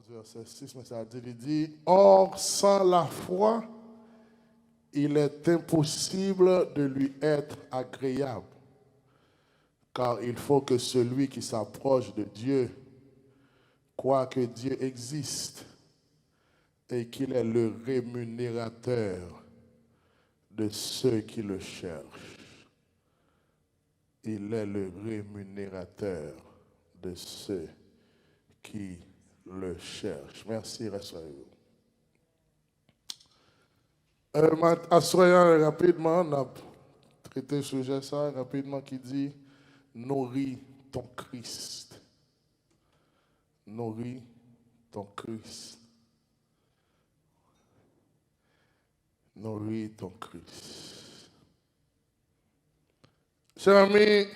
verset 6, mais ça dit, or sans la foi, il est impossible de lui être agréable, car il faut que celui qui s'approche de Dieu croit que Dieu existe et qu'il est le rémunérateur de ceux qui le cherchent. Il est le rémunérateur de ceux qui le cherchent. Merci, rassurez-vous. Assoyons rapidement, on a traité le sujet ça rapidement qui dit nourris ton Christ. Nourris ton Christ. Nourris ton Christ. Chers amis,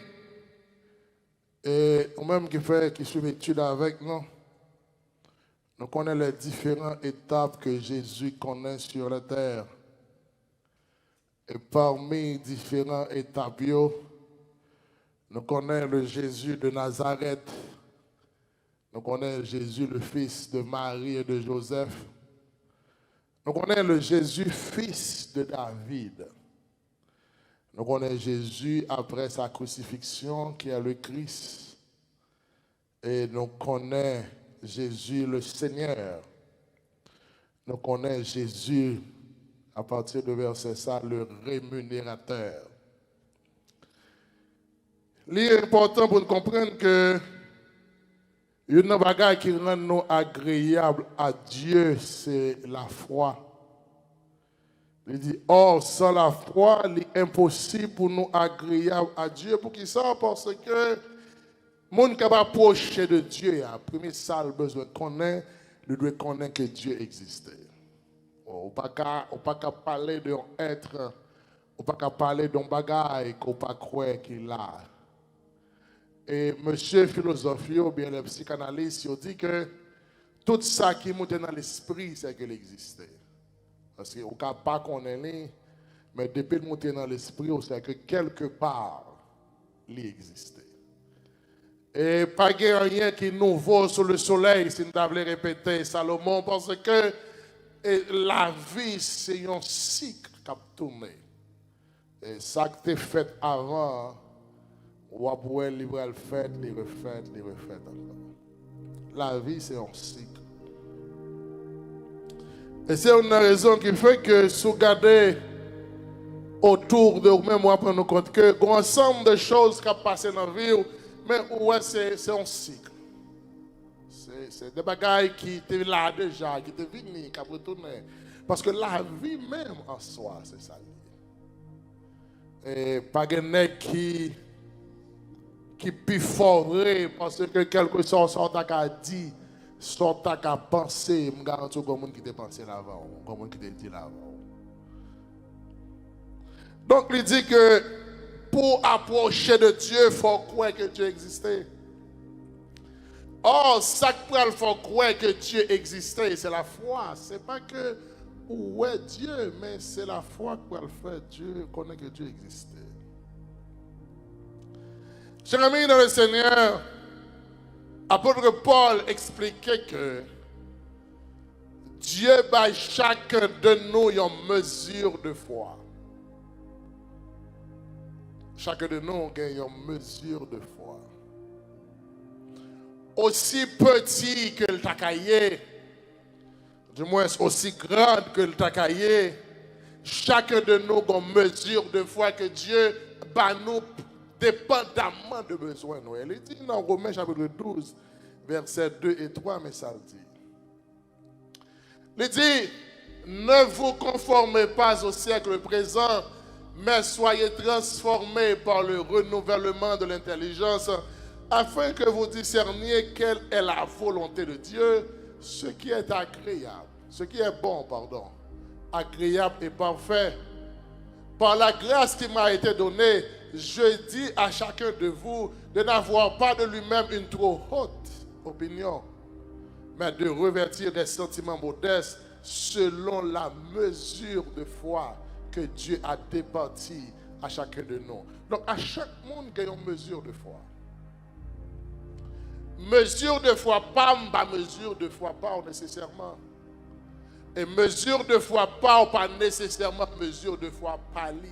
et même qui suivent l'étude avec nous, nous connaissons les différentes étapes que Jésus connaît sur la terre. Et parmi différentes étapes, nous connaissons le Jésus de Nazareth. Nous connaissons Jésus, le fils de Marie et de Joseph. Nous connaissons le Jésus, fils de David. Nous connaissons Jésus après sa crucifixion, qui est le Christ. Et nous connaissons Jésus, le Seigneur. Nous connaissons Jésus, à partir de verset ça, le rémunérateur. Il est important pour nous comprendre que une bagaille qui rend nous agréables à Dieu, c'est la foi. Il dit, or, sans la foi, il est impossible pour nous agréables à Dieu. Pour qui ça? Parce que le monde qui va approcher de Dieu, le premier salle besoin de connaître, il doit connaître que Dieu existait. On ne peut pas parler d'un être, on ne peut pas parler d'un bagaille qu'on ne peut pas croire qu'il a. Et monsieur philosophie ou bien le psychanalyste, il dit que tout ça qui monte dans l'esprit, c'est qu'il existait. Parce qu'on ne peut pas connaître, mais depuis le monter dans l'esprit, on sait que quelque part, il existait. Et pas rien qui est nouveau sur le soleil, si nous devons répéter Salomon, parce que la vie, c'est un cycle qui a tourné. Et ça qui était fait avant, on va pouvoir le faire, le refaire encore. La vie, c'est un cycle. Et c'est une raison qui fait que si vous regardez autour de vous-même, vous prendre compte que il y a un ensemble de choses qui ont passé dans la vie, mais ouais, c'est un cycle. C'est des bagailles qui étaient là déjà, qui étaient venues, qui ont retourné. Parce que la vie même en soi, c'est ça. Et pas de nègre qui piforerait parce que quelque chose a dit, soit a pensé, je garantis qu'il y a des gens qui ont pensé l'avant, il y a des gens qui ont dit l'avant. Donc il dit que pour approcher de Dieu, il faut croire que Dieu existait. Or, ça qu'il faut croire que Dieu existait, c'est la foi. Ce n'est pas que où est Dieu, mais c'est la foi qu'il fait Dieu, connaît que Dieu existait. Chers amis dans le Seigneur, l'apôtre Paul expliquait que Dieu bat chacun de nous une mesure de foi. Chacun de nous a une mesure de foi. Aussi petit que le tacaillé, du moins aussi grande que le tacaillé, chacun de nous a une mesure de foi que Dieu bat nous dépendamment de besoins. Il dit dans Romains chapitre 12, versets 2 et 3, mais ça le dit. Il dit, ne vous conformez pas au siècle présent, mais soyez transformés par le renouvellement de l'intelligence, afin que vous discerniez quelle est la volonté de Dieu, ce qui est agréable, ce qui est bon, agréable et parfait. Par la grâce qui m'a été donnée, je dis à chacun de vous de n'avoir pas de lui-même une trop haute opinion, mais de revêtir des sentiments modestes selon la mesure de foi que Dieu a départie à chacun de nous. Donc à chaque monde, il y a une mesure de foi. Mesure de foi pas, pas mesure de foi pas nécessairement. Et mesure de foi pas nécessairement mesure de foi pas li.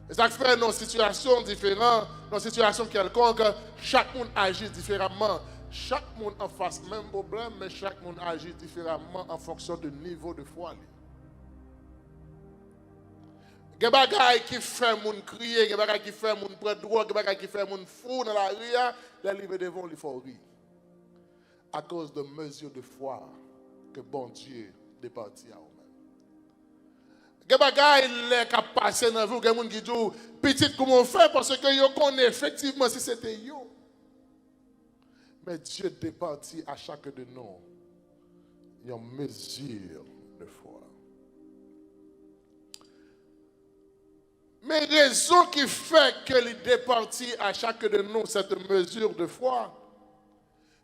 Et ça fait dans une situation différente, dans une situation quelconque, chaque monde agit différemment. Chaque monde en face même problème, mais chaque monde agit différemment en fonction du niveau de foi. Il y a des choses qui font les gens crier, il y a des choses qui font les gens prendre drogue, il y a des choses qui font les gens fou dans la rue, les livres devant les faut rire. À cause de mesures de foi que bon Dieu départit à eux-mêmes. Il y a des choses qui passent dans vous, il y a des gens qui disent, petit comment on fait parce que vous connaissez effectivement si c'était vous. Mais Dieu départit à chacun de nous une mesure de foi. Mais raison qui fait que il départit à chacun de nous cette mesure de foi,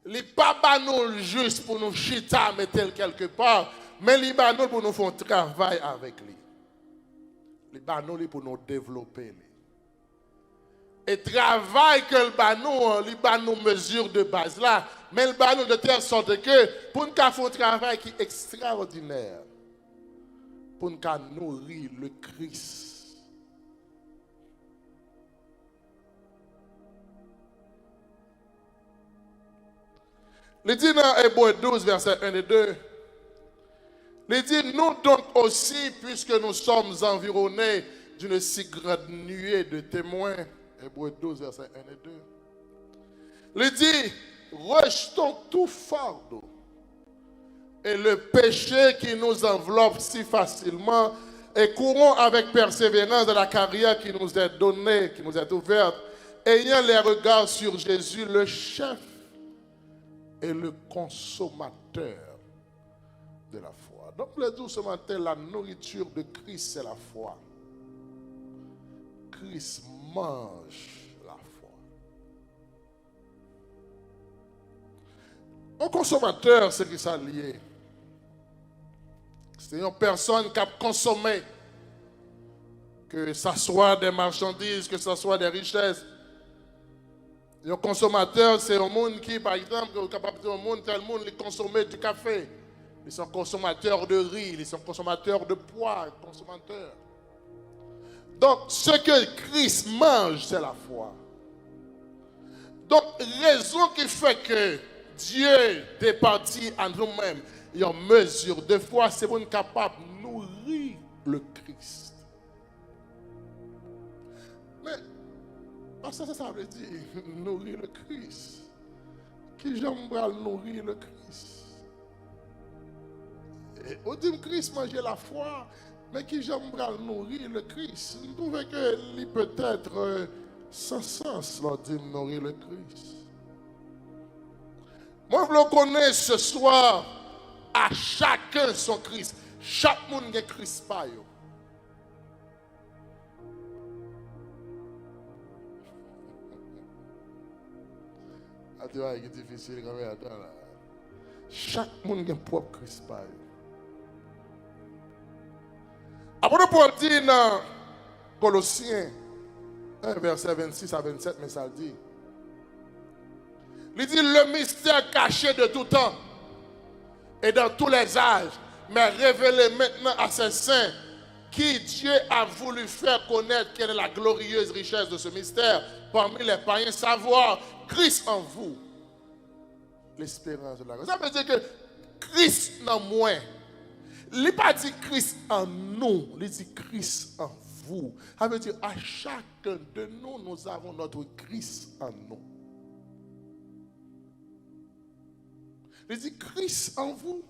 il n'est pas nous juste pour nous chita mettre quelque part, mais il est nous pour nous faire un travail avec lui. Il est nous pour nous développer. Et travail que le nous mesure de base là, mais le nous de telle sorte que pour nous faire un travail qui est extraordinaire, pour nous nourrir le Christ. Il dit dans Hébreux 12, verset 1 et 2, il dit, nous donc aussi, puisque nous sommes environnés d'une si grande nuée de témoins, Hébreux 12, verset 1 et 2, il dit, rejetons tout fardeau et le péché qui nous enveloppe si facilement et courons avec persévérance dans la carrière qui nous est donnée, qui nous est ouverte, ayant les regards sur Jésus, le chef et le consommateur de la foi. Donc, le dit ce matin, la nourriture de Christ, c'est la foi. Christ mange la foi. Un consommateur, c'est qui ça lié. C'est une personne qui a consommé, que ce soit des marchandises, que ce soit des richesses. Un consommateur, c'est un monde qui, par exemple, est capable de dire au monde, tel monde, il consomme du café. Ils sont consommateurs de riz, ils sont consommateurs de pois, consommateurs. Donc, ce que Christ mange, c'est la foi. Donc, raison qui fait que Dieu départit à nous-mêmes, il y a une mesure de foi, c'est pour nous capable de nourrir le Christ. Mais, ça veut dire nourrir le Christ. Qui j'aime nourrir le Christ? On dit que Christ mangeait la foi, mais qui j'aime nourrir le Christ? Vous trouvez qu'il peut être sans sens, là, de nourrir le Christ. Moi, je le connais ce soir, à chacun son Christ. Chaque monde a Christ par eux. Tu vois, c'est difficile quand même. Chaque monde a un propre Christ par eux. Après, Paul dit dans Colossiens 1, verset 26 à 27, mais ça le dit. Il dit le mystère caché de tout temps et dans tous les âges, mais révélé maintenant à ses saints, qui Dieu a voulu faire connaître quelle est la glorieuse richesse de ce mystère parmi les païens, savoir Christ en vous, l'espérance de la grâce. Ça veut dire que Christ en moi. Il n'a pas dit Christ en nous, il dit Christ en vous. Ça veut dire à chacun de nous, nous avons notre Christ en nous. Il dit Christ en vous.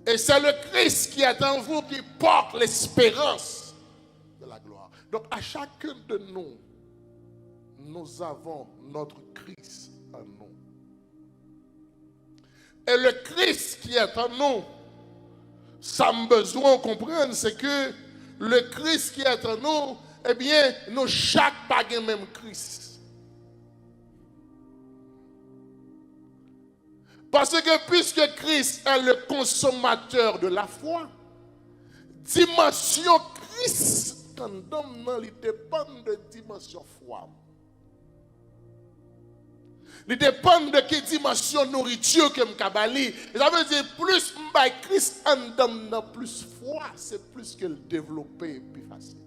Et c'est le Christ qui est en vous qui porte l'espérance de la gloire. Donc à chacun de nous, nous avons notre Christ en nous. Et le Christ qui est en nous, ça me besoin de comprendre, c'est que le Christ qui est en nous, eh bien, nous chaque pas le même Christ. Parce que puisque Christ est le consommateur de la foi, dimension Christ, quand il dépend de dimension foi. Il dépend de quelle dimension de nourriture que je bali. Ça veut dire plus je Christ en dedans, plus foi, c'est plus que le développer plus facile.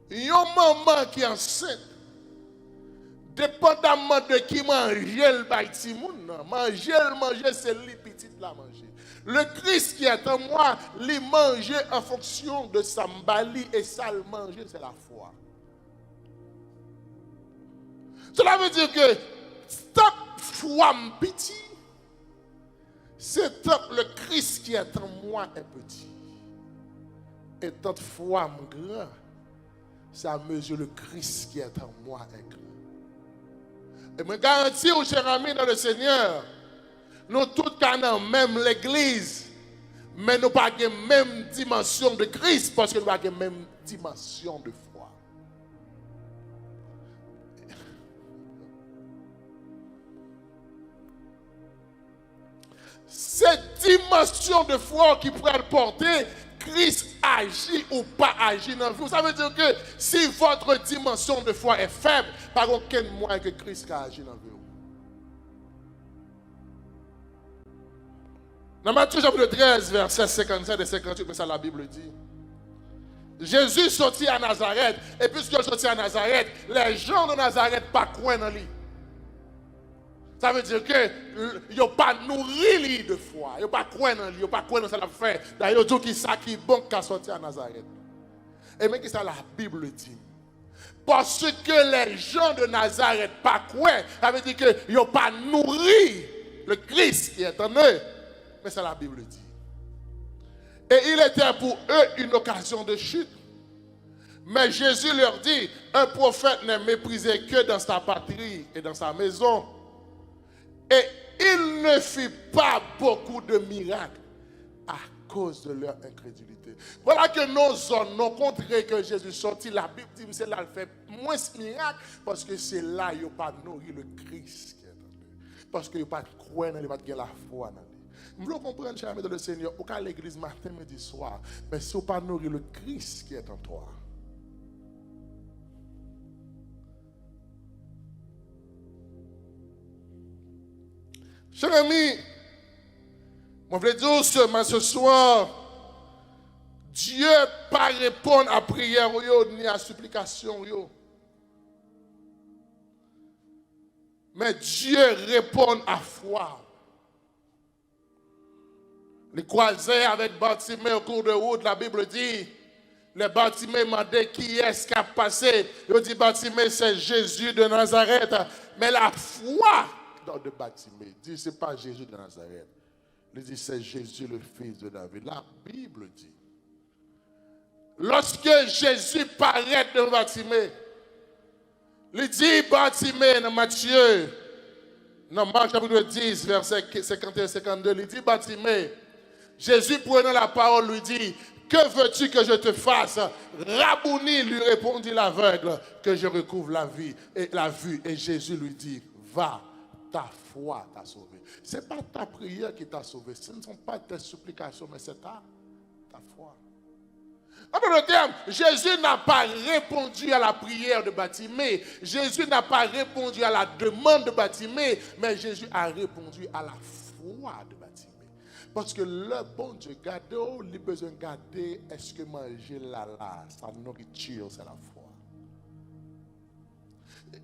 Une maman qui est enceinte, dépendamment de qui mange le petit monde, manger, c'est les petites la manger. Le Christ qui est en moi, il mange en fonction de sa mbali et ça le manger, c'est la foi. Cela veut dire que tant foi petit, c'est tant le Christ qui est en moi est petit. Et tant foi grand, c'est à mesure le Christ qui est en moi est grand. Et me garantis, chers amis dans le Seigneur, nous tous dans même l'église, mais nous pas la même dimension de Christ parce que nous pas la même dimension de foi. Cette dimension de foi qui pourrait le porter, Christ agit ou pas agit dans vous. Ça veut dire que si votre dimension de foi est faible, par aucun moyen que Christ agit dans vous. Dans Matthieu chapitre 13, verset 57 et 58, c'est ça la Bible dit. Jésus sortit à Nazareth, et puisqu'il sortit à Nazareth, les gens de Nazareth pas croient dans lui. Ça veut dire que n'ont pas nourri de foi, ils n'ont pas croire dans lui, ils n'ont pas croire dans ce qu'il a fait. D'ailleurs, ils disent que c'est bon qui a sorti à Nazareth. Et même que ça la Bible dit. Parce que les gens de Nazareth pas croient, ça veut dire qu'ils n'ont pas nourri le Christ qui est en eux. Mais ça la Bible dit. Et il était pour eux une occasion de chute. Mais Jésus leur dit, un prophète n'est méprisé que dans sa patrie et dans sa maison. Et il ne fit pas beaucoup de miracles à cause de leur incrédulité. Voilà que nos zones, nos contrées que Jésus sortit, la Bible dit que c'est là qu'il fait moins de miracles parce que c'est là qu'il n'y a pas nourri le Christ qui est en eux. Parce qu'il n'y a pas de croix, il n'y a pas de la foi dans lui. Vous voulez comprendre, chers amis de le Seigneur, au cas de l'église matin, midi, soir, mais si vous n'avez pas nourri le Christ qui est en toi, chers amis, je veux dire ce soir, Dieu ne pas répondre à prière ni à supplication. Mais Dieu répond à foi. Les croisés avec Bartimée au cours de route, la Bible dit, les Bartimée demandaient qui est-ce qui a passé. Il dit Bartimée, c'est Jésus de Nazareth. Mais la foi de Bartimée dit, ce n'est pas Jésus de Nazareth. Il dit, c'est Jésus le fils de David. La Bible dit, lorsque Jésus paraît devant Bartimée, il dit Bartimée dans Matthieu, dans Marc chapitre 10, verset 51-52, il dit Bartimée, Jésus prenant la parole lui dit, que veux-tu que je te fasse? Rabouni, lui répondit l'aveugle, que je recouvre la vie et la vue. Et Jésus lui dit, va, ta foi t'a sauvé. Ce n'est pas ta prière qui t'a sauvé, ce ne sont pas tes supplications, mais c'est ta foi. En d'autres termes, Jésus n'a pas répondu à la prière de Bartimée. Jésus n'a pas répondu à la demande de Bartimée, mais Jésus a répondu à la foi de Bartimée. Parce que le bon Dieu garde, il a besoin de garder, est-ce que manger là, sa nourriture, c'est la foi.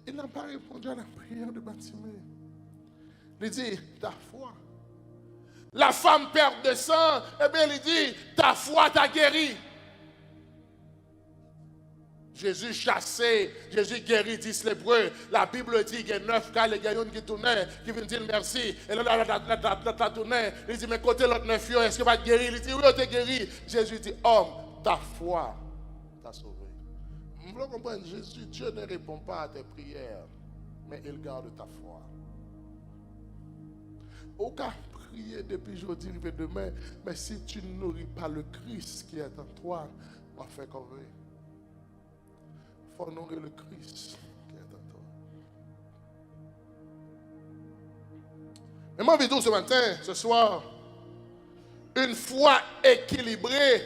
Il n'a pas répondu à la prière de Bartimée. Il dit, ta foi. La femme perd de sang, eh bien il dit, ta foi t'a guéri. Jésus chassé, Jésus guérit 10 lépreux. La Bible dit qu'il y a 9 cas, les gagnants qui tournaient, qui viennent dire merci. Et là, la tournée, il dit, mais côté l'autre 9, est-ce que va te guérir? Il dit, oui, on t'a guéri. Jésus dit, homme, ta foi t'a sauvé. Vous voulez comprendre, Jésus, Dieu ne répond pas à tes prières, mais il garde ta foi. Aucun prier depuis aujourd'hui, et demain, mais si tu ne nourris pas le Christ qui est en toi, on va faire comme ça. Il faut nourrir le Christ qui est en toi. Mais moi, je vais dire ce matin, ce soir, une foi équilibrée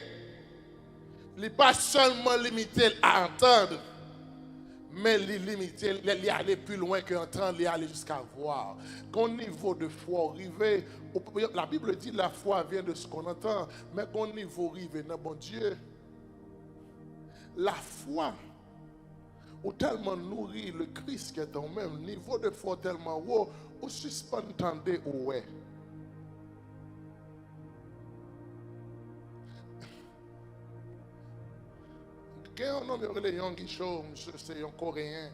n'est pas seulement limitée à entendre, Mais il limité, il aller plus loin qu'entendre, il aller jusqu'à voir. Qu'au niveau de foi arrivé, la Bible dit la foi vient de ce qu'on entend, mais qu'au niveau arrivé, non, bon Dieu, la foi, ou tellement nourri le Christ qui est au même niveau de foi tellement haut, ou suspend entendez ou ouais. Il y a un homme qui est Yonggi Cho, c'est un Coréen.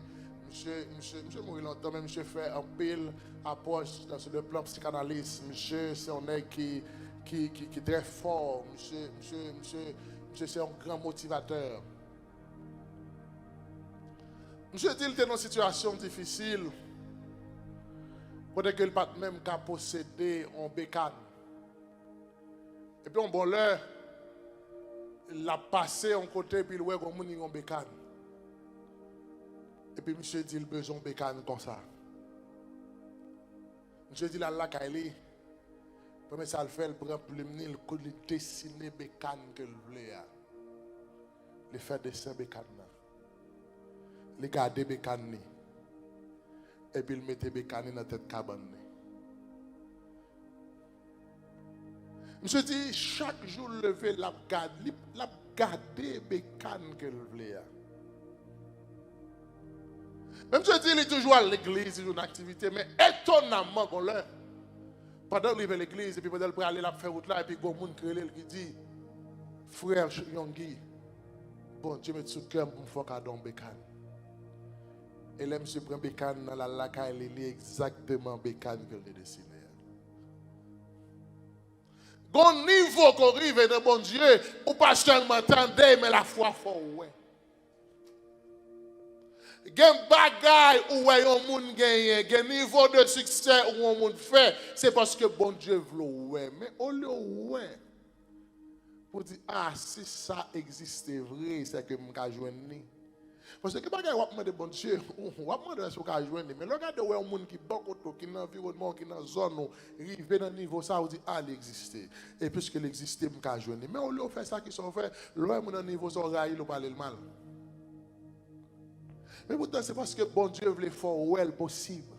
Monsieur mourit longtemps, mais monsieur fait un pile approche sur le plan psychanalyste. Monsieur, c'est un mec qui est très fort. Monsieur, c'est un grand motivateur. Monsieur dit qu'il était dans une situation difficile. Quand il n'a pas même qu'à posséder un bécane. Et puis, un bon l'heure, il a passé en côté, puis il voit comme un bécane. Et puis, monsieur dit, il a besoin de bécane comme ça. Monsieur dit, là, Kaili, premier ça le fait, il prend plume, il dessine bécane que il voulait. Il fait dessin bécane. Il garde bécane. Et puis, il met bécane dans la tête cabane. Monsieur dit, chaque jour levé, la garder bécane que il voulait. Même si il est toujours à l'église, il a une activité, mais étonnamment, pendant qu'il est à l'église, et puis pendant qu'il aller la faire route là, et puis il y a un monde qui dit, frère Yonggi, bon Dieu met sous cœur pour me faire cadeau bécane. Et là, monsieur prend bécane dans la laca, il lit exactement bécane que il a dessiné. Bon niveau qu'on arrive dans bon Dieu, ou pas seulement entendre, mais la foi faut ouais. Gen bagay ou un monde gagne, gen niveau de succès ou un monde fait, c'est parce que bon Dieu veut ouais. Mais au lieu ouais, pour dire ah si ça existait vrai, c'est que m'ka joindre. Parce que bagay ou demander bon Dieu, ou demander ce qu'a joindre, mais regardez ouais un monde qui beaucoup qui dans environnement, qui dans zone où rive dans niveau ça ou dit ah il existait. Et puisque il existait m'ka joindre. Mais au lieu faire ça qui sont fait, l'homme dans niveau ça raïl ou parler le mal. Mais pourtant, c'est parce que bon Dieu voulait faire où elle possible.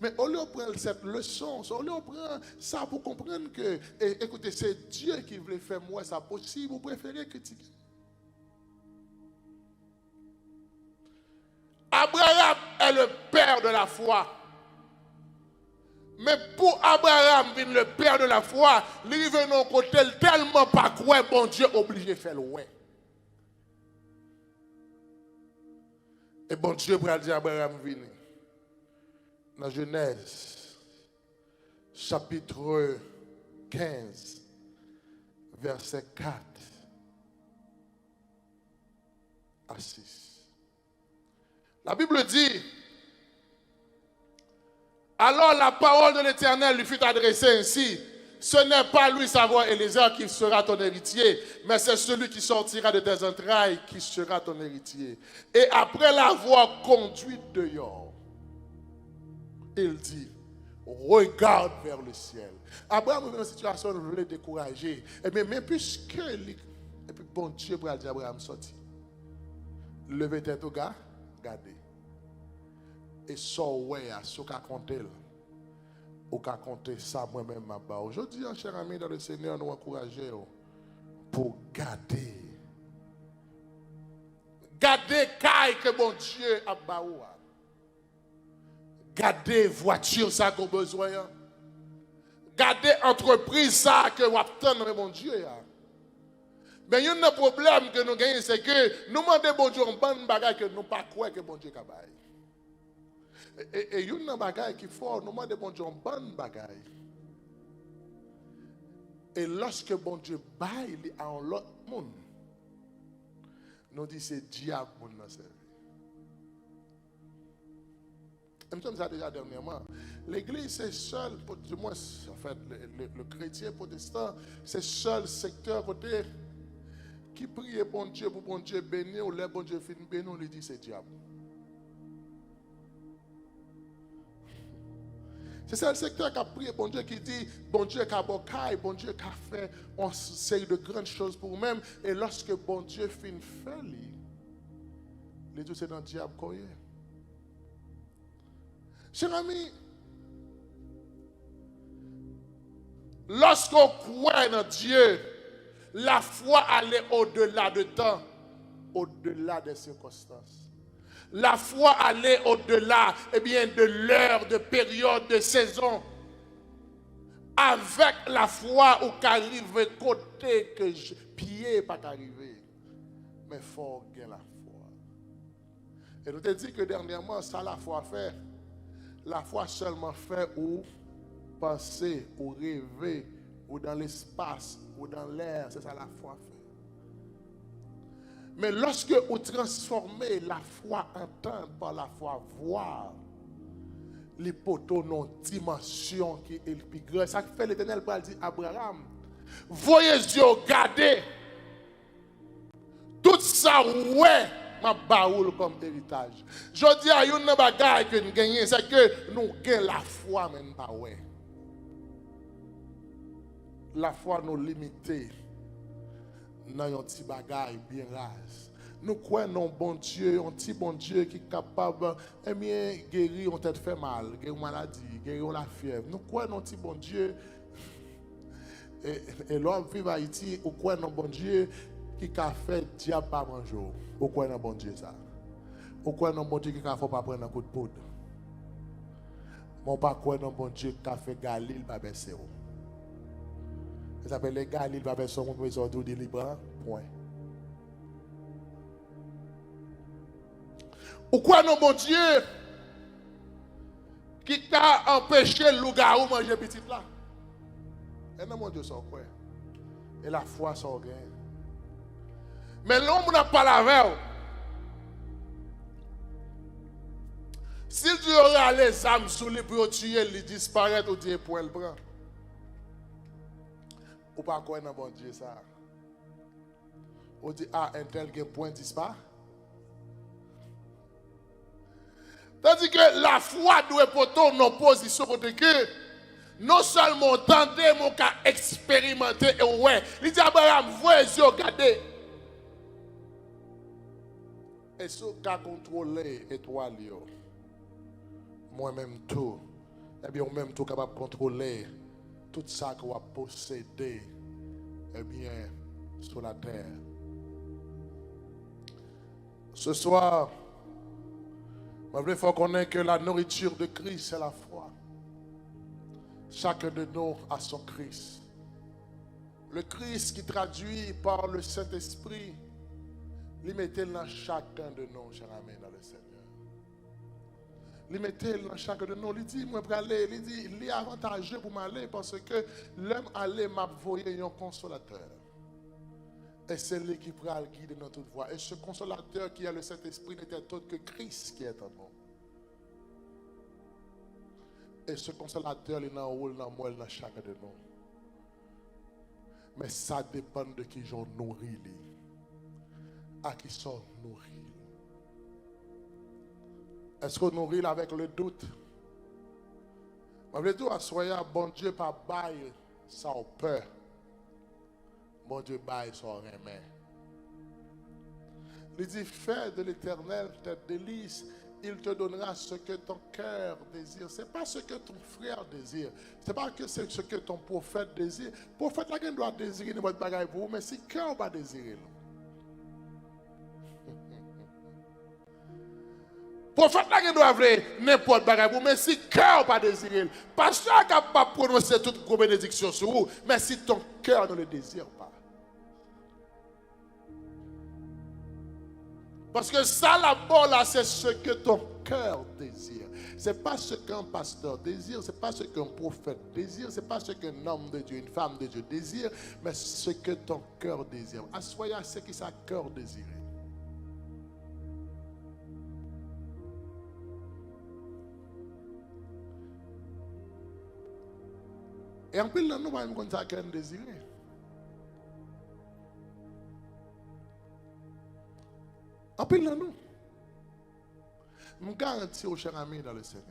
Mais au lieu de prendre cette leçon, au lieu de prendre ça pour comprendre que, écoutez, c'est Dieu qui voulait faire moi ça possible, vous préférez critiquer. Abraham est le père de la foi. Mais pour Abraham, le père de la foi, il est dans côté tellement pas quoi, bon Dieu obligé de faire le ouais. Et bon Dieu pour dire Abraham vini. Dans Genèse, chapitre 15, verset 4 à 6. La Bible dit, alors la parole de l'Éternel lui fut adressée ainsi, ce n'est pas lui savoir Éléazar qui sera ton héritier, mais c'est celui qui sortira de tes entrailles qui sera ton héritier. Et après l'avoir conduit dehors, il dit, regarde vers le ciel. Abraham est dans une situation où il voulait décourager. Et bien, mais puisque, et puis bon Dieu pour dire Abraham sorti. Levez tête au gars, regardez. Et sort ouais, ce qu'a compté là. Ou qu'à compter ça moi-même ma bas. Aujourd'hui, cher ami dans le Seigneur, nous encourageons pour garder. Garder caille que mon Dieu a baoua. Garder voiture ça qu'on besoin. Garder entreprise ça que vous attendez mon Dieu. Mais il y a un problème que nous gagnons, c'est que nous demandons bon Dieu un bon bagage que nous pas croire que bon Dieu a baillé. Et il y a un bagage qui faut, nous demandons bon Dieu un bon bagage. Et lorsque bon Dieu baille à un autre monde, nous disons c'est diable qui nous servi. Et nous sommes ça déjà dernièrement. L'église, c'est seul, du moins, en fait, le chrétien protestant, c'est le seul secteur côté qui prie bon Dieu pour bon Dieu bénir, ou les bon Dieu finit bénir, on lui dit c'est diable. C'est ça le secteur qui a prié, bon Dieu qui dit, bon Dieu qui a bocaille, bon Dieu qui a fait une série de grandes choses pour nous-mêmes. Et lorsque bon Dieu finit faire, Les deux, c'est dans le diable qu'on est. Cher ami, lorsqu'on croit dans Dieu, la foi allait au-delà de temps, au-delà des circonstances. La foi allait au-delà, de l'heure, de période, de saison. Avec la foi, on arrive côté que pied pas arriver. Mais il faut gagner la foi. Et nous te dit que dernièrement, ça la foi fait. La foi seulement fait ou penser, ou rêver, ou dans l'espace, ou dans l'air. C'est ça la foi fait. Mais lorsque vous transformez la foi entendre par la foi voir, les poteaux n'ont dimension qui est le plus grand. Ça fait l'Éternel pour dire Abraham, voyez Dieu, regardez tout ça, ouais, ma baoule comme héritage. Je dis à une bagaille que nous gagnons, c'est que nous gagnons la foi, mais pas ouais. La foi nous limite dans un petit bagaille bien rase. Nous croyons bon Dieu, un petit bon Dieu qui est capable de guérir, on t'a fait mal, guérir une maladie, guérir la fièvre. Nous croyons un petit bon Dieu. Et l'homme vit à Haïti, nous croyons un bon Dieu qui a fait diable par un jour. Nous croyons un bon Dieu ça. Nous croyons un bon Dieu qui a fait pas prendre un coup de poudre. Mon pas croyons un bon Dieu qui a fait Galil par baisser. Ça s'appelle les Galil par baisser mon maison de libre. Point. Pourquoi non, mon Dieu, qui t'a empêché le loup-garou manger petit là? Et non, mon Dieu, son quoi? Et la foi, son gain. Mais l'homme n'a pas la veille. Si Dieu aurait les âmes sous les pour tuer, il disparaît ou Dieu pour le prendre. Ou pas quoi dans bon Dieu ça? On dit, ah, un tel qui point disparaît. Tandis que la foi doit porter une opposition pour que non seulement tenter mon cas expérimenter et ouais, il dit Abraham, voyez Dieu, regardez. Et ce qu'a contrôlé étoile, moi-même tout, eh bien, même tout capable de contrôler tout ça qu'on va posséder, eh bien, sur la terre. Ce soir, il faut connaître que la nourriture de Christ, c'est la foi. Chacun de nous a son Christ. Le Christ qui traduit par le Saint-Esprit, il mettait dans chacun de nous, cher ami, dans le Seigneur. Il mettait dans chacun de nous. Il dit, moi, pour aller, il dit, il est avantageux pour m'aller parce que l'homme aller m'a envoyé un consolateur. Et c'est lui qui pourra le guider dans toute voie. Et ce consolateur qui a le Saint-Esprit n'était autre que Christ qui est en nous. Et ce consolateur, il est dans le rôle, dans moi, dans chacun de nous. Mais ça dépend de qui j'en nourris. À qui sont nourris. Est-ce qu'on nourrit avec le doute? Je veux dire, soyez bon Dieu, pas bail, sans peur. Bon Dieu, bail sans remède. Il dit, fais de l'Éternel tes délices, il te donnera ce que ton cœur désire. Ce n'est pas ce que ton frère désire. Ce n'est pas que c'est ce que ton prophète désire. Le prophète, là, il doit désirer votre bagaille pour vous, mais si le cœur va désirer. Le prophète, là, il doit vouloir n'importe bagaille pour vous, mais si le cœur va désirer. Pasteur n'a pas prononcé toute vos bénédictions sur vous, mais si ton cœur ne le désire pas. Parce que ça là-bas, là, c'est ce que ton cœur désire. Ce n'est pas ce qu'un pasteur désire, ce n'est pas ce qu'un prophète désire, ce n'est pas ce qu'un homme de Dieu, une femme de Dieu désire, mais ce que ton cœur désire. Assoyez à ce que sa cœur désire. Et en plus, nous ne pouvons pas dire qu'un désiré. En plus, nous. Je me garantis aux chers amis dans le Seigneur.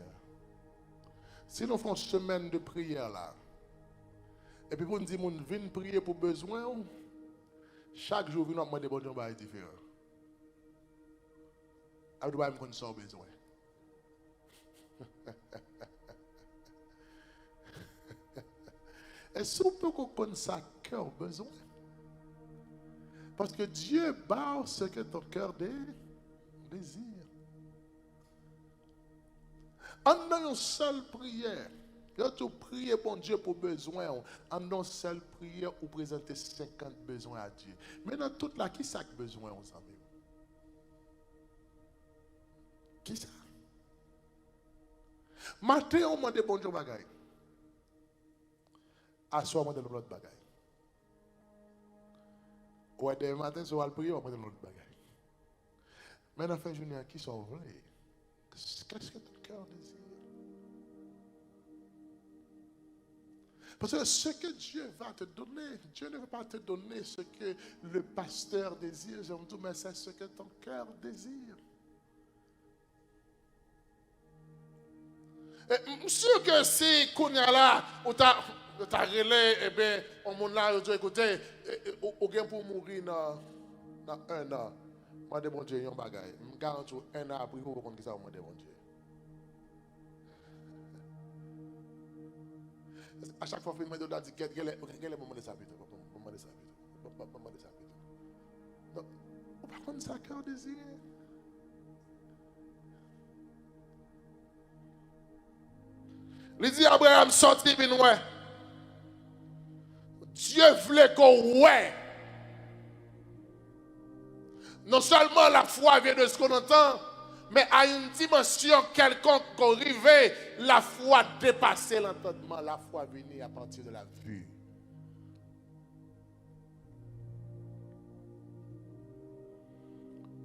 Si nous faisons une semaine de prière là, et puis pour nous dire, nous venons prier pour besoin, chaque jour, nous demandons des bonnes choses différentes. Je dois me connaître ça besoin. Est-ce qu'on peut connaître ça cœur besoin? Parce que Dieu bat ce que ton cœur désire. En une seule prière, quand tu pries pour Dieu pour besoin, en une seule prière, vous présentez 50 besoins à Dieu. Mais dans toute la, qui ça besoin, aux amis? Qui ça? Matin, on m'a dit bon Dieu bagaille. À soir, on m'a dit l'autre bagaille. Ouais, demain matin, si on va le prier, on m'a dit l'autre bagaille. Mais dans la fin de journée, qui sont vrais? Qu'est-ce que ton cœur désire? Parce que ce que Dieu va te donner, Dieu ne va pas te donner ce que le pasteur désire, j'aime tout, mais c'est ce que ton cœur désire. Je suis sûr que si Kounia là, ou t'as relais, eh bien, on m'a là, on dit écoutez, ou bien pour mourir dans 1 an, moi, de mon Dieu, il y a un bagage. Je garantis 1 an après, vous comprenez ça, moi, de mon Dieu. À chaque fois, je me dis, quel est le moment de sa vie? Moment de sa vie. Moment de sa vie. Donc, par contre, ça, cœur désir. Il dit, Abraham sorti, bien ouais. Dieu voulait qu'on ouais. Non seulement la foi vient de ce qu'on entend, mais à une dimension quelconque qu'on arrive, la foi dépassait l'entendement, la foi venait à partir de la vue.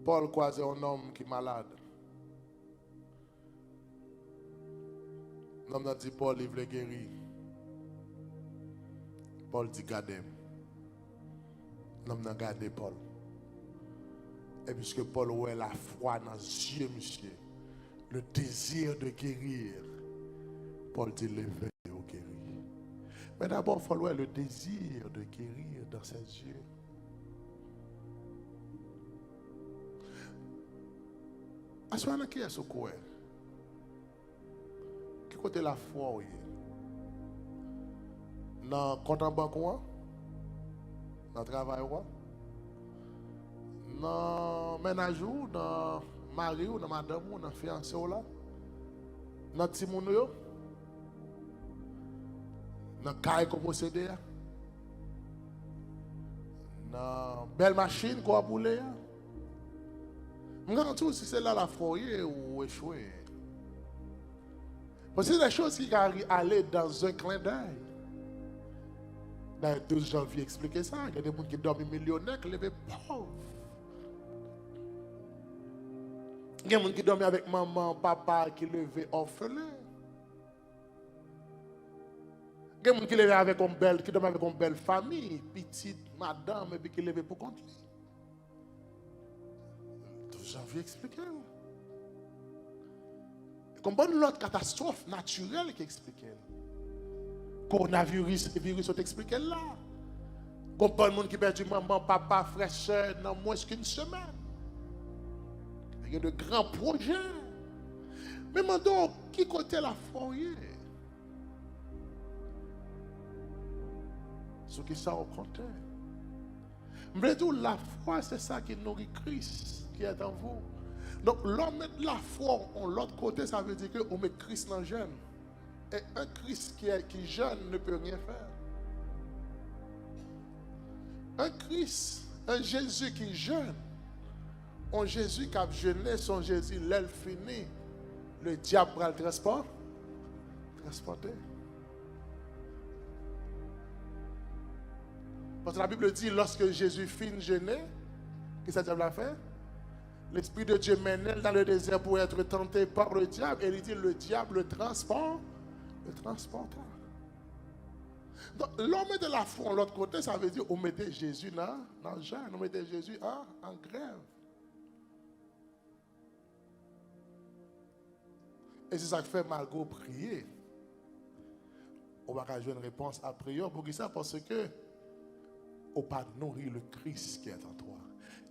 Paul croisait un homme qui est malade. L'homme a dit, Paul, il voulait guérir. Paul dit, gardez. L'homme a gardé Paul. Et puisque Paul ouait la foi dans les yeux, monsieur, le désir de guérir, Paul dit, levez au guérir. Mais d'abord, il faut ouer le désir de guérir dans ses yeux. À ce moment-là, qui est ce quoi? Qui côté la foi, oui? Dans le compte en banque, dans le travail, dans le ménage, dans le mari, dans madame, dans le fiancé, dans le petit monde, dans le caille comme possédé, dans la belle machine qu'on a boulé. Je me demande si c'est là la foi ou échoué. Parce que c'est des choses qui allaient dans un clin d'œil. Dans le 12 janvier, expliquer ça. Il y a des gens qui dorment millionnaires, qui lèvent pauvres. Il y a des gens qui dorment avec maman, papa, qui lèvent orphelins. Il y a des gens qui lèvent avec qui dorment avec une belle famille, petite madame, et puis qui lèvent pour compte. 12 janvier, expliquer. Comme l'autre catastrophe naturelle qui explique. Coronavirus, le virus, on t'explique là. Comme pas le monde qui perd du maman, papa, frère, soeur, dans moins qu'une semaine. Il y a de grands projets. Mais maintenant, qui côté la foyer? Ce qui ça au contraire. Mais tout la foi, c'est ça qui nourrit Christ qui est en vous. Donc, l'homme met de la foi en l'autre côté, ça veut dire qu'on met Christ dans le jeûne. Et un Christ qui jeûne ne peut rien faire. Un Christ, un Jésus qui jeûne, un Jésus qui a jeûné, son Jésus, l'aile fini, le diable va le transporter. Parce que la Bible dit, lorsque Jésus finit jeûner, qu'est-ce que le diable a fait? L'Esprit de Dieu mène dans le désert pour être tenté par le diable. Et il dit, le diable le transporta. Donc, l'homme de la foi, de l'autre côté, ça veut dire, on mettait Jésus dans le jeûne, on mettait Jésus en grève. Et c'est ça que fait Margot prier. On va jouer une réponse à prière pour ça, parce que on va nourrir le Christ qui est en toi.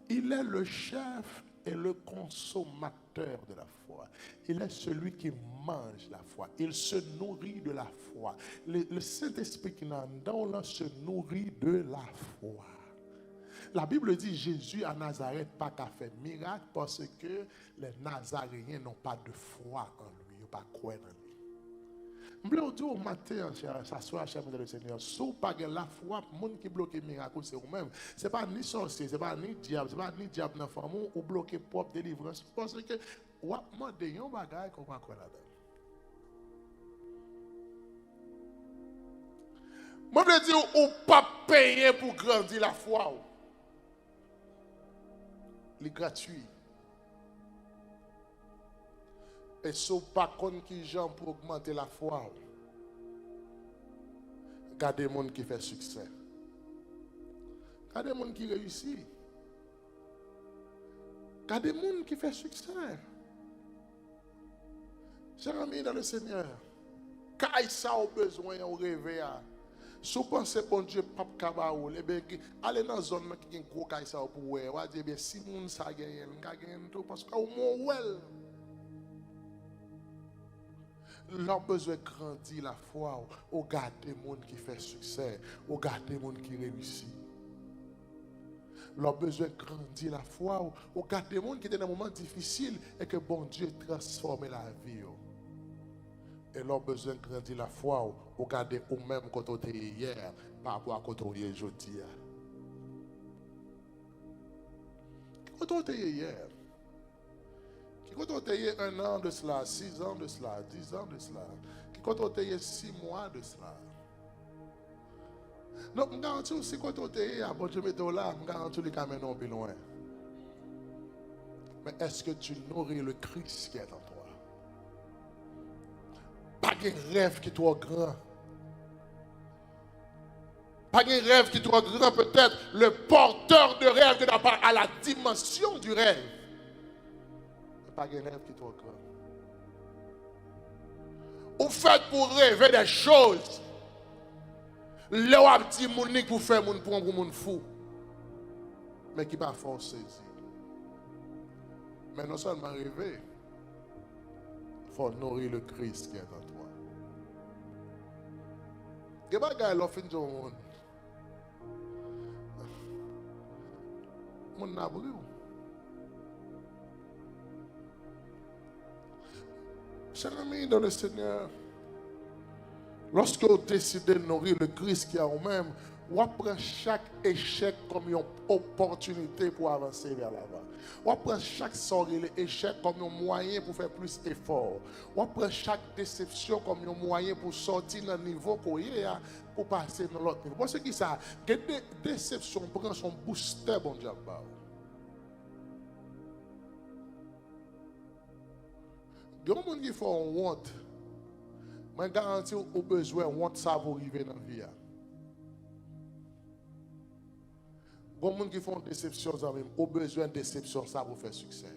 Il est le chef est le consommateur de la foi. Il est celui qui mange la foi. Il se nourrit de la foi. Le Saint-Esprit qui est en dedans là se nourrit de la foi. La Bible dit Jésus à Nazareth pas qu'à faire miracle parce que les Nazaréens n'ont pas de foi en lui, ils n'ont pas croire en lui. Je voulais dire au matin, s'asseoir, cher le Seigneur, si vous n'avez pas la foi, le monde qui bloque le miracle, c'est vous-même. Ce n'est pas ni sorcier, ce n'est pas ni diable, ce n'est pas ni diable dans la femme, ou bloquer propre délivrance. Parce que, moi, je dis, bagage qu'on va croire là-dedans. Moi, je veux dire, ou pas payer pour grandir la foi. C'est gratuit. Et si vous pas qui gens pour augmenter la foi, regardez les gens qui font succès. Regardez les gens qui réussissent. Regardez les gens qui font succès. Chers amis dans le Seigneur, quand ça a besoin de rêver, si vous pensez que bon Dieu pas capable, allez dans la zone qui a un gros caïssa pour voir, vous dire si moun ça gagne, tout parce que au moins leur besoin de grandir la foi, au garder les gens qui font succès, au garder les gens qui réussissent. Leur besoin de grandir la foi, au garder les gens qui étaient dans un moment difficile et que bon Dieu transforme la vie. Et leur besoin de grandir la foi, au garder au même quand on était hier par rapport à quand on est aujourd'hui. Quand on était hier, quand on était 1 an de cela, 6 ans de cela, 10 ans de cela, quand on était 6 mois de cela. Donc, je garantis aussi quand on était à bon Dieu, là, je garantis les caméras plus loin. Mais est-ce que tu nourris le Christ qui est en toi? Pas de rêve qui est trop grand. Pas de rêve qui est trop grand, peut-être le porteur de rêve qui n'a pas à la dimension du rêve. Pas de rêve qui est trop grand. Vous faites pour rêver des choses. Là, vous dit Monique pour faire mon pour mon fou. Mais qui pas fort saisi. Mais non seulement rêver, il faut nourrir le Christ qui est en toi. Il y a des gens qui ont fait monde. Mon n'a brûlé. Chers amis dans le Seigneur, lorsque vous décidez de nourrir le Christ qui est en vous-même, vous prenez chaque échec comme une opportunité pour avancer vers l'avant. Vous prenez chaque échec comme un moyen pour faire plus d'efforts. Vous prenez chaque déception comme un moyen pour sortir dans le niveau qu'on est pour passer dans l'autre niveau. Parce que ça, que des déceptions prennent son booster, bon Dieu. Il y a des gens qui font honte. Mais je garantis au besoin de honte ça pour arriver dans la vie. Il y a des gens qui font déception, au besoin de déception ça pour faire succès.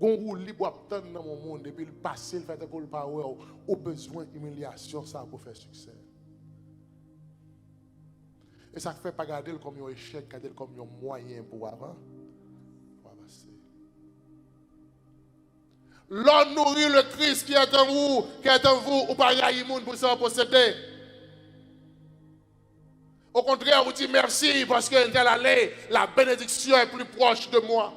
Il y a des gens qui attendent dans mon monde depuis le passé, le fait que le power, au besoin d'humiliation ça pour faire succès. Et ça ne fait pas garder comme un échec, garder comme un moyen pour avancer. L'on nourrit le Christ qui est en vous, ou pas y a monde pour s'en posséder. Au contraire, vous dites merci parce que tel allée, la bénédiction est plus proche de moi.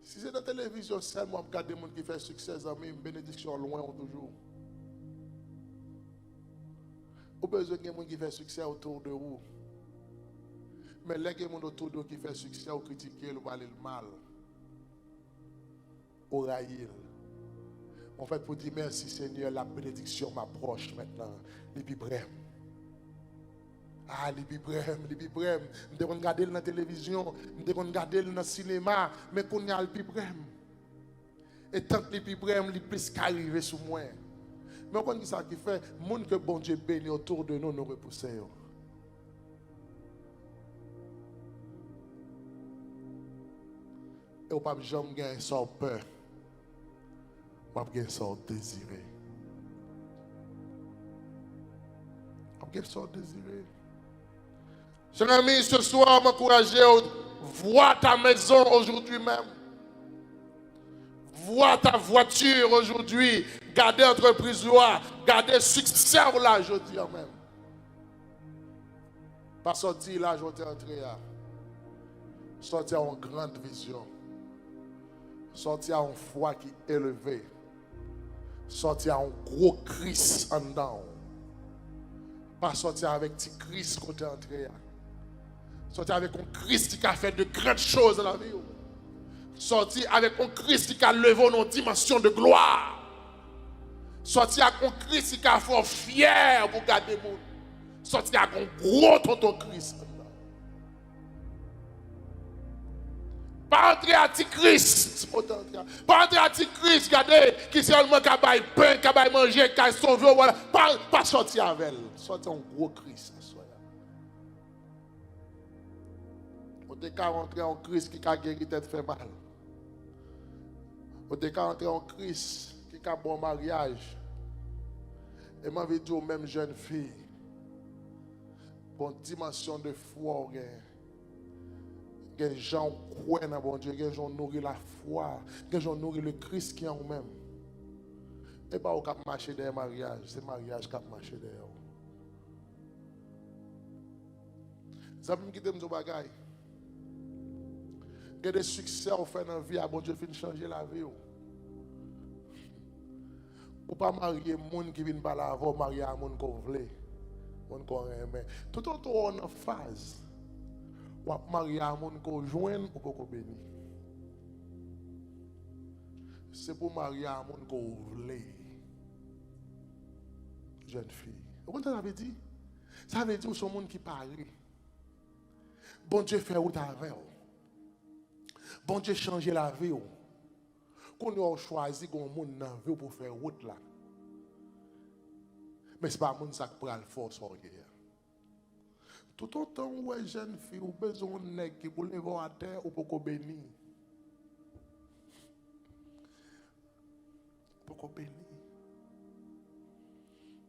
Si c'est dans la télévision seulement, regarder les gens qui font succès, amis, bénédiction loin toujours. Au besoin de gens qui font succès autour de vous. Mais les gens autour de vous qui font succès, ou critiquer, ou parler le mal. Au raïl. En fait, pour dire merci Seigneur, la bénédiction m'approche maintenant. Les bibrèmes. Ah, les bibrèmes. Je devons regarder dans la télévision, je devons regarder dans le cinéma, mais qu'on y a le bibrèmes. Et tant que les bibrèmes, les plus qu'arriver sur moi. Mais on dit ça qui fait, le monde que bon Dieu bénit autour de nous, nous repoussons. Et on ne peut jamais gagner sans peur. On peut gagner sans désiré. On peut gagner sans désiré. Cher ami, ce soir, m'encourager, vois ta maison aujourd'hui même. Vois ta voiture aujourd'hui. Gardez entreprise, gardez succès là, je dis même. Pas sortir là, je vais entrer là. Sortir en grande vision. Sortir en foi qui est élevée. Sortir en gros Christ en dedans. Pas sortir avec petit Christ quand tu es entré là. Sortir avec un Christ qui a fait de grandes choses dans la vie. Sortir avec un Christ qui a levé nos dimensions de gloire. Sortir avec un Christ qui a fait fier pour garder le monde. Sortir avec un gros tonton Christ. Pas entrer à Christ. Pas entrer à Christ, regardez, qui seulement qui a pain, qui a manger, qui a sauvé, voilà. Pas sortir avec elle. Sortir un gros Christ. On est qu'à rentrer en Christ qui a guéri tête fait mal. On est qu'à rentrer en Christ qui a bon mariage. Et moi, je vais dire aux mêmes jeunes filles, bonne dimension de foi, les gens croient dans bon Dieu, les gens nourrissent la foi, les gens nourrissent le Christ qui est en eux-mêmes. Et pas au cap marcher derrière mariage, c'est mariage qui a marché derrière. Ça veut me quitter mon bagage. Il y a des succès au fait dans la vie, bon Dieu finit changer la vie. Ou pas marier un monde qui vient par là avant, marier un monde qu'on veut, monde qu'on aime. Tout autre on est en phase. Ou marier un monde qu'on joint ou qu'on bénit. C'est pour marier un monde qu'on veut. Jeune fille. Vous comprenez ça veut dire? Ça veut dire que c'est un monde qui parle. Bon Dieu fait route avec vous. Bon Dieu change la vie. Qu'on a choisi qu'on monde dans la vie pour faire route là. Mais ce n'est pas un monde qui prend le force. Tout autant où les jeunes filles ont besoin de nègres qui pour lever à terre ou pour bénir. Pour bénir.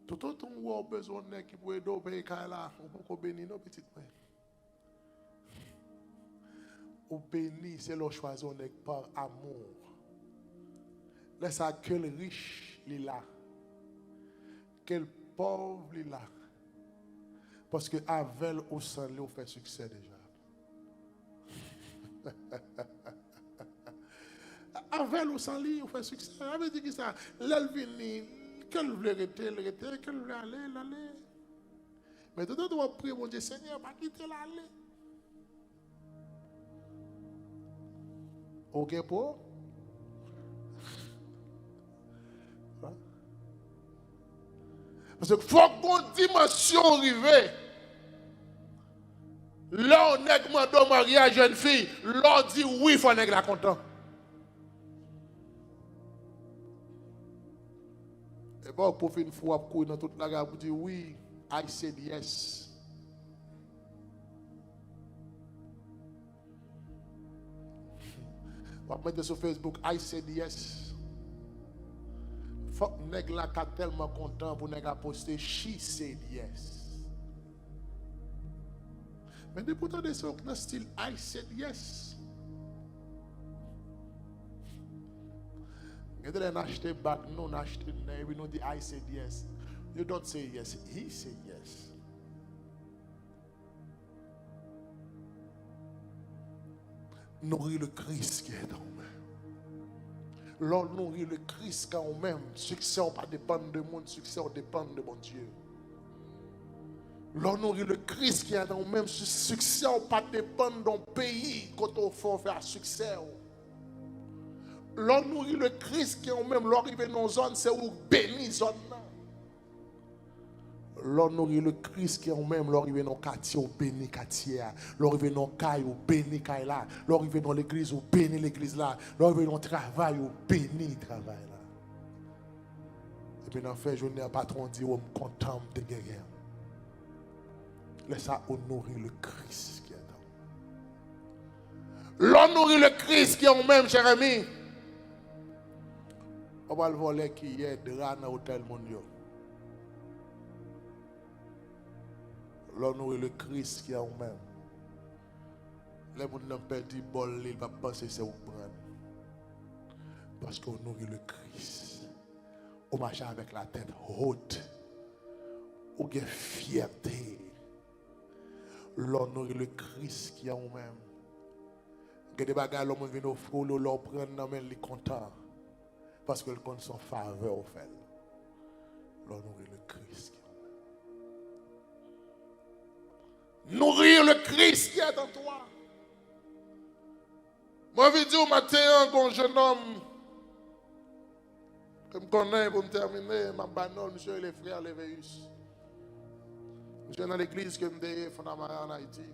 Tout autant où on besoin de nègres qui pour aider au pays là ou pour bénir nos petites mains. Ou béni, c'est le choisir par amour. Laisse ça que le riche est là. Que le pauvre est là. Parce que avec ou sans lui, on fait succès déjà. Avec ou sans lui, on fait succès. Ça veut dire que ça, l'elvini, qu'elle veut arrêter, qu'elle veut aller. Mais tout le monde doit prier, mon Dieu, Seigneur, pas quitter l'aller. Ok pour? Parce qu'il faut qu'une dimension arrive. Là, on est demandé au mariage jeune fille. Là, on dit oui, il faut être la content. Et bon, pour faire une fois, pour dans toute la gare, vous dites oui, I said yes. On va mettre sur Facebook, I said yes. Faut que nèg la ka tellement content pour nèg a poster, she said yes. Mais de pourtant des gens dans style I said yes. You didn't acheter back, no acheter name, we know the I said yes. You don't say yes, he said yes. Nourrir le Christ qui est en nous. L'on nourrit le Christ quand même. Succès n'a pas dépendre de monde, succès dépend de mon Dieu. L'on nourrit le Christ qui est en nous. Succès n'a pas dépendre d'un pays quand on fait faire succès. L'on nourrit le Christ qui est en nous. L'arrivée dans une zone, c'est où bénir zone. L'on nourrit le Christ qui est en même, l'arrivée dans le quartier, ou béni quartier, l'arrivée dans le caille, ou béni caille là, l'arrivée dans l'église, ou béni l'église là, l'arrivée dans le travail, ou béni le travail là. Et puis dans le fait, je n'ai pas patron dit, oh, content de guerre. Laisse ça honorer le Christ qui est en nous. L'on nourrit le Christ qui est en même, cher ami. On va le voler qui est de dans l'hôtel mondial. L'on nourrit le Christ qui est en nous-mêmes. Les gens n'ont pas dit bol, il va penser c'est où prendre. Parce qu'on nourrit le Christ. On marche avec la tête haute. On a fierté. L'on nourrit le Christ qui est en nous-mêmes. Il y a des bagages, l'homme vient offrir, l'on prend, l'homme est content. Parce que le compte son faveur au fait. L'on nourrit le Christ qui est en nous-mêmes. Nourrir le Christ qui est en toi. Moi, je dis au matin, un jeune homme, je me connais pour me terminer, ma banole, monsieur et les frères Lévéus. Monsieur dans l'église que je me fondamentalement en Haïti.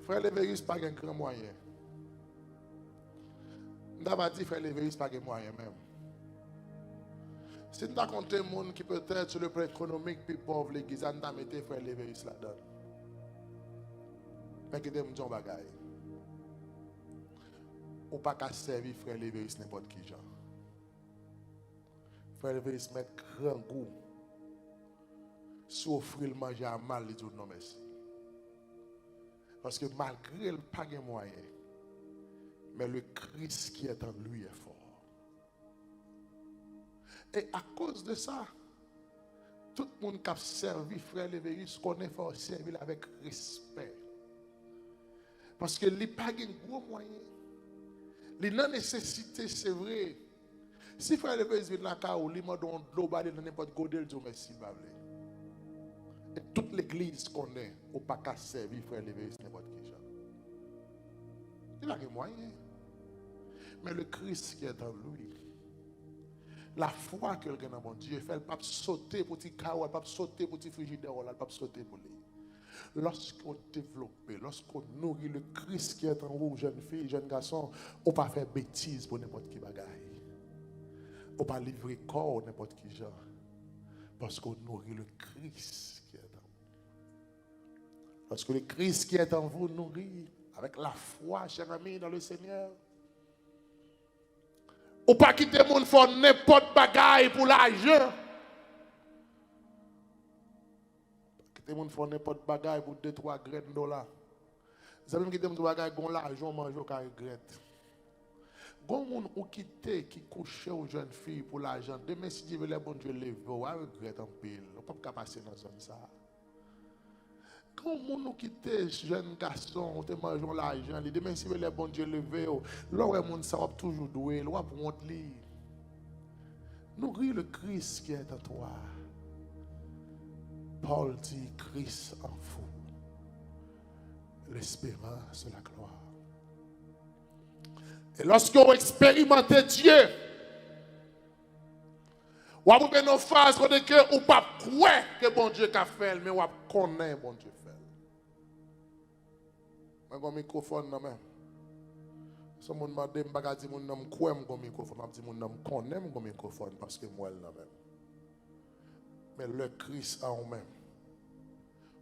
Frère Lévéus, pas un grand moyen. Je n'ai dit frère Lévéus, pas un moyen même. Si nous avons compté des gens qui peut-être sur le plan économique plus pauvre, l'église, nous avons mis frère Lévéus là-dedans. Mais qui me dit un bagaille. Ou pas qu'à servir frère Lévéus n'importe qui genre. Frère Lévéus met grand goût. Si offrir le manger à mal, il dit non merci. Parce que malgré le pas de moyen, mais le Christ qui est en lui est fort. Et à cause de ça, tout le monde qui a servi frère Lévéus connaît fort servir avec respect. Parce que il n'y a pas de gros moyen. Il y a une nécessité, c'est vrai. Si frère Lévéus vient dans la cas où il m'a donné de l'eau, il n'a pas de godel, il dit merci. Et toute l'église connaît, ou pas qu'à servir frère Lévéus n'importe qui. Il a des moyens. Mais le Christ qui est en lui, la foi que le a dans mon Dieu, fait, il ne peut pas sauter pour petit carreau, il ne peut pas sauter pour petit frigidaire, il ne peut pas sauter pour lui. Lorsqu'on développe, lorsqu'on nourrit le Christ qui est en vous, jeune fille, jeune garçon, on ne peut pas faire bêtise pour n'importe qui bagaille. On ne peut pas livrer corps n'importe qui genre. Parce qu'on nourrit le Christ qui est en vous. Parce que le Christ qui est en vous nourrit avec la foi, cher ami, dans le Seigneur. Ou pas quitter mon fort n'importe bagaille pour l'argent. Quitter mon fort n'importe bagaille pour 2-3 graines de dollars. Vous savez quitter mon bagaille pour l'argent manger au graines. Quand on quitte qui couche aux jeunes filles pour l'argent, demain si Dieu veut les bon Dieu lever, on va regretter un pile. On ne peut pas passer dans zone ça. Quand on quitte jeunes garçons, on te mange l'argent, demain si veut les bon Dieu lever, là où on s'en toujours doué, là où on te lit. Nourris le Christ qui est en toi. Paul dit Christ en vous, l'espérance de la gloire. Et lorsque vous expérimentez Dieu, vous avez une phase où vous ne pas croire que bon Dieu a fait, mais vous connaissez bon Dieu fait. Je vais un microphone dans même. Si vous me demandez, je ne vais pas dire quoi un microphone, je vais dire que je connais un microphone parce que moi, je même. Mais le Christ en vous-même,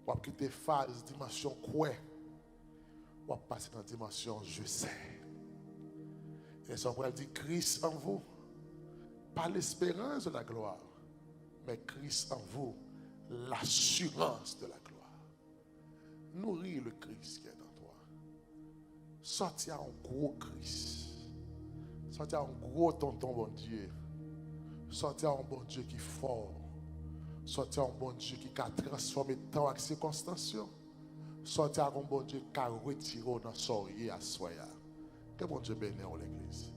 vous avez quitté phase, dimension quoi, vous avez passé dans la dimension je sais. Et ça va dire Christ en vous, pas l'espérance de la gloire, mais Christ en vous, l'assurance de la gloire. Nourris le Christ qui est en toi. Sortis en gros Christ. Sortis en gros tonton bon Dieu. Sortis en bon Dieu qui est fort. Sortis en bon Dieu qui a transformé temps avec circonstances. Sortis en bon Dieu qui a retiré dans soirée à soya. Que bon Dieu bénisse l'église.